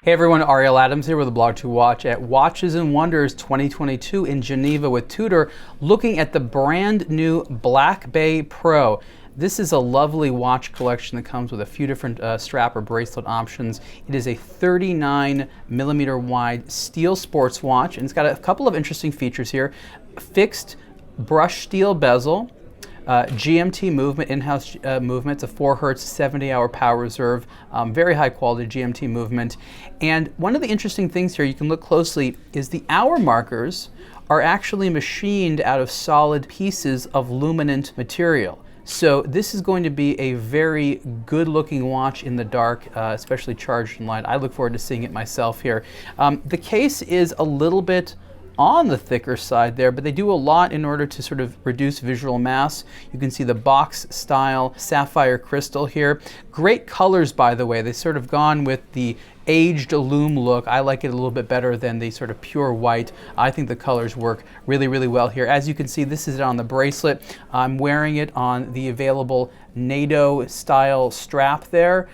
Hey everyone, Ariel Adams here with aBlogtoWatch at Watches and Wonders 2022 in Geneva with Tudor, looking at the brand new Black Bay Pro. This is a lovely watch collection that comes with a few different strap or bracelet options. It is a 39mm wide steel sports watch, and it's got a couple of interesting features here. Fixed brushed steel bezel, GMT movement, in-house movement. It's a 4 Hz 70-hour power reserve, very high quality GMT movement. And one of the interesting things here, you can look closely, is the hour markers are actually machined out of solid pieces of luminant material. So this is going to be a very good looking watch in the dark, especially charged in light. I look forward to seeing it myself here. The case is a little bit on the thicker side there, but they do a lot in order to sort of reduce visual mass. You can see the box style sapphire crystal here. Great colors, by the way. They sort of gone with the aged lume look. I like it a little bit better than the sort of pure white. I think the colors work really, really well here. As you can see, this is it on the bracelet. I'm wearing it on the available NATO style strap there,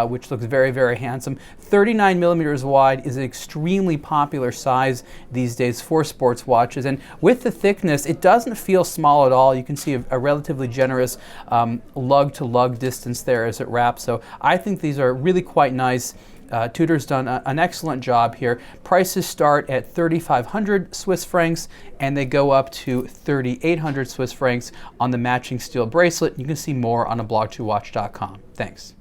which looks very, very handsome. 39mm wide is an extremely popular size these days for sports watches, and with the thickness, it doesn't feel small at all. You can see a relatively generous lug to lug distance there as it wraps, so I think these are really quite nice. Tudor's done an excellent job here. Prices start at 3,500 Swiss francs and they go up to 3,800 Swiss francs on the matching steel bracelet. You can see more on aBlogtoWatch.com. Thanks.